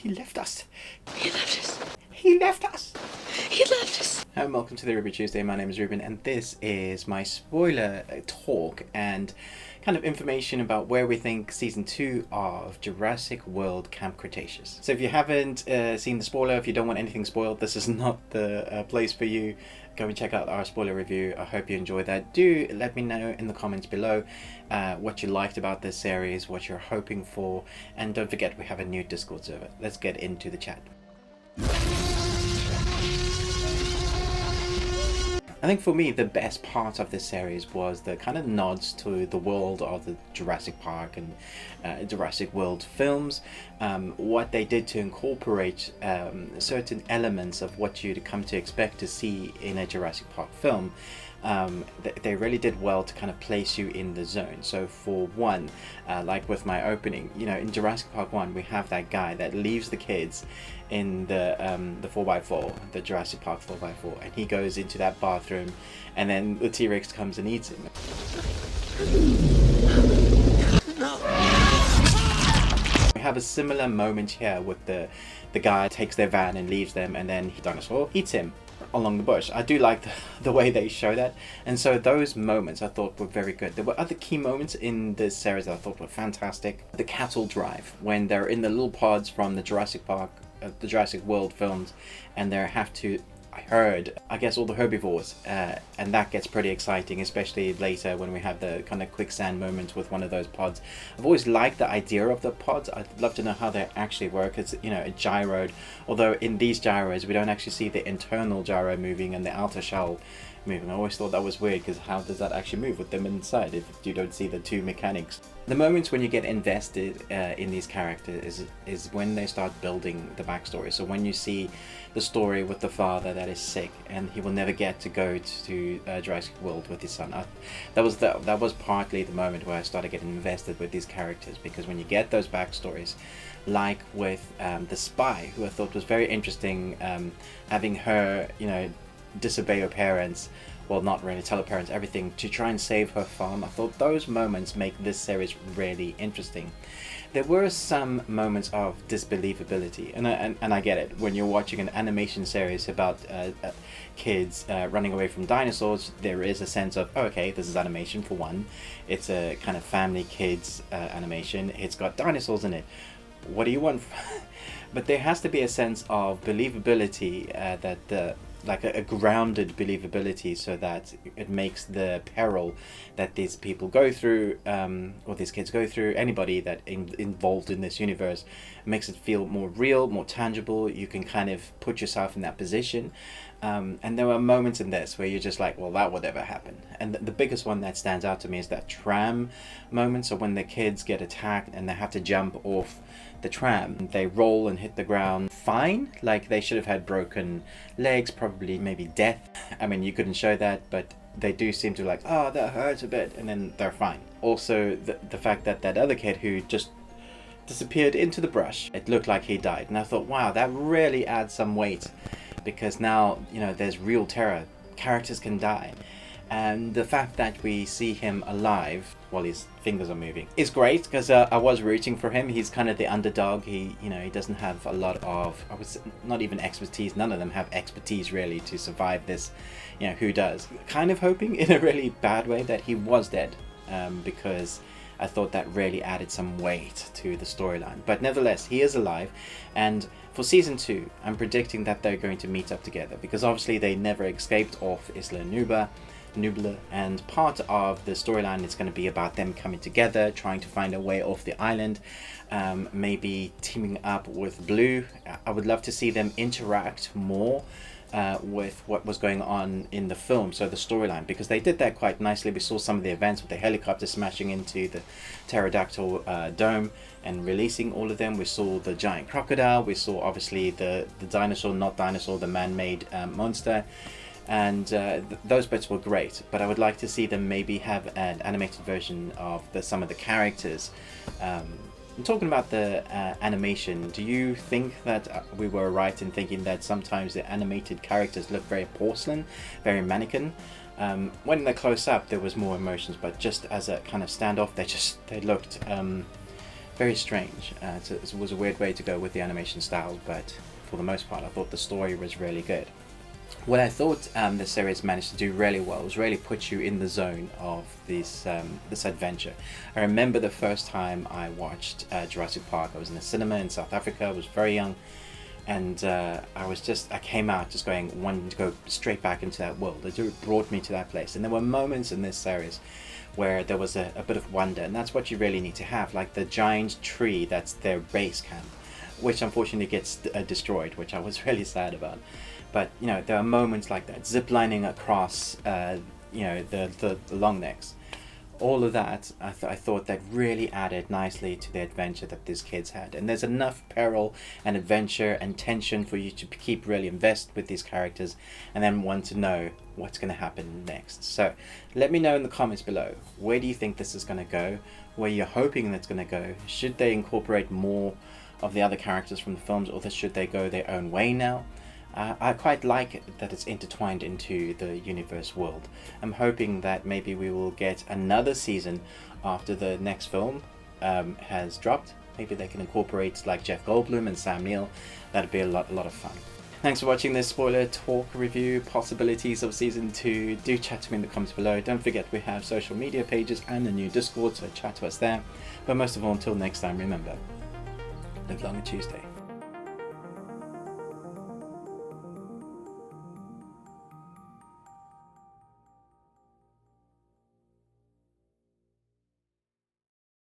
He left us. He left us. He left us. He left us. Hi and welcome to the Ruby Tuesday. My name is Ruben and this is my spoiler talk and kind of information about where we think season 2 of Jurassic World Camp Cretaceous. So if you haven't seen the spoiler, if you don't want anything spoiled, this is not the place for you. Go and check out our spoiler review. I hope you enjoyed that. Do let me know in the comments below what you liked about this series, what you're hoping for, and don't forget we have a new Discord server. Let's get into the chat. I think for me the best part of this series was the kind of nods to the world of the Jurassic Park and Jurassic World films. What they did to incorporate certain elements of what you'd come to expect to see in a Jurassic Park film. They really did well to kind of place you in the zone. So for one, like with my opening, you know, in Jurassic Park 1 we have that guy that leaves the kids in the 4x4, the Jurassic Park 4x4, and he goes into that bathroom and then the T-Rex comes and eats him. No. We have a similar moment here with the guy takes their van and leaves them, and then the dinosaur eats him along the bush. I do like the way they show that, and so those moments I thought were very good. There were other key moments in this series that I thought were fantastic. The cattle drive, when they're in the little pods from the Jurassic Park, the Jurassic World films, and they have to herd, I guess, all the herbivores, and that gets pretty exciting, especially later when we have the kind of quicksand moment with one of those pods. I've always liked the idea of the pods. I'd love to know how they actually work. It's, you know, a gyroed, although in these gyros we don't actually see the internal gyro moving and the outer shell moving. I always thought that was weird, because how does that actually move with them inside if you don't see the two mechanics? The moments when you get invested in these characters is when they start building the backstory. So when you see the story with the father that is sick and he will never get to go to Jurassic World with his son, that was partly the moment where I started getting invested with these characters, because when you get those backstories, like with the spy, who I thought was very interesting, having her, you know, disobey her parents, well, not really tell her parents everything to try and save her farm. I thought those moments make this series really interesting. There were some moments of disbelievability, and I get it. When you're watching an animation series about kids running away from dinosaurs, there is a sense of, oh, okay, this is animation for one. It's a kind of family kids animation. It's got dinosaurs in it. What do you want? But there has to be a sense of believability, like a grounded believability, so that it makes the peril that these people go through, or these kids go through, anybody that involved in this universe, makes it feel more real, more tangible. You can kind of put yourself in that position. And there were moments in this where you're just like, well, that would ever happen. And the biggest one that stands out to me is that tram moment. So when the kids get attacked and they have to jump off the tram, they roll and hit the ground fine, like they should have had broken legs, probably maybe death. I mean, you couldn't show that, but they do seem to, like, oh, that hurts a bit, and then they're fine. Also, the fact that that other kid who just disappeared into the brush, it looked like he died, and I thought, wow, that really adds some weight, because now, you know, there's real terror. Characters can die. And the fact that we see him alive while his fingers are moving is great, because I was rooting for him. He's kind of the underdog. He, you know, he doesn't have a lot of, I was not even expertise. None of them have expertise really to survive this. You know, who does? Kind of hoping in a really bad way that he was dead, because I thought that really added some weight to the storyline. But nevertheless, he is alive, and for season 2, I'm predicting that they're going to meet up together, because obviously they never escaped off Isla Nublar, and part of the storyline is going to be about them coming together, trying to find a way off the island, maybe teaming up with Blue. I would love to see them interact more with what was going on in the film, so the storyline, because they did that quite nicely. We saw some of the events with the helicopter smashing into the pterodactyl dome and releasing all of them. We saw the giant crocodile. We saw obviously the dinosaur, not dinosaur, the man-made monster. And those bits were great, but I would like to see them maybe have an animated version of some of the characters. I'm talking about the animation. Do you think that we were right in thinking that sometimes the animated characters look very porcelain, very mannequin? When they're close up there was more emotions, but just as a kind of standoff they looked very strange. It was a weird way to go with the animation style, but for the most part I thought the story was really good. What I thought the series managed to do really well was really put you in the zone of this adventure. I remember the first time I watched Jurassic Park, I was in a cinema in South Africa, I was very young, and I came out just wanting to go straight back into that world. It brought me to that place, and there were moments in this series where there was a bit of wonder, and that's what you really need to have, like the giant tree that's their base camp, which unfortunately gets destroyed, which I was really sad about. But you know, there are moments like that, ziplining across you know, the long necks. All of that, I thought that really added nicely to the adventure that these kids had. And there's enough peril and adventure and tension for you to keep really invested with these characters and then want to know what's going to happen next. So let me know in the comments below, where do you think this is going to go? Where you're hoping that's going to go? Should they incorporate more of the other characters from the films, or should they go their own way now? I quite like it that it's intertwined into the universe world. I'm hoping that maybe we will get another season after the next film has dropped. Maybe they can incorporate like Jeff Goldblum and Sam Neill. That'd be a lot of fun. Thanks for watching this spoiler talk review, possibilities of season 2. Do chat to me in the comments below. Don't forget we have social media pages and a new Discord, so chat to us there. But most of all, until next time, remember, live long and Tuesday.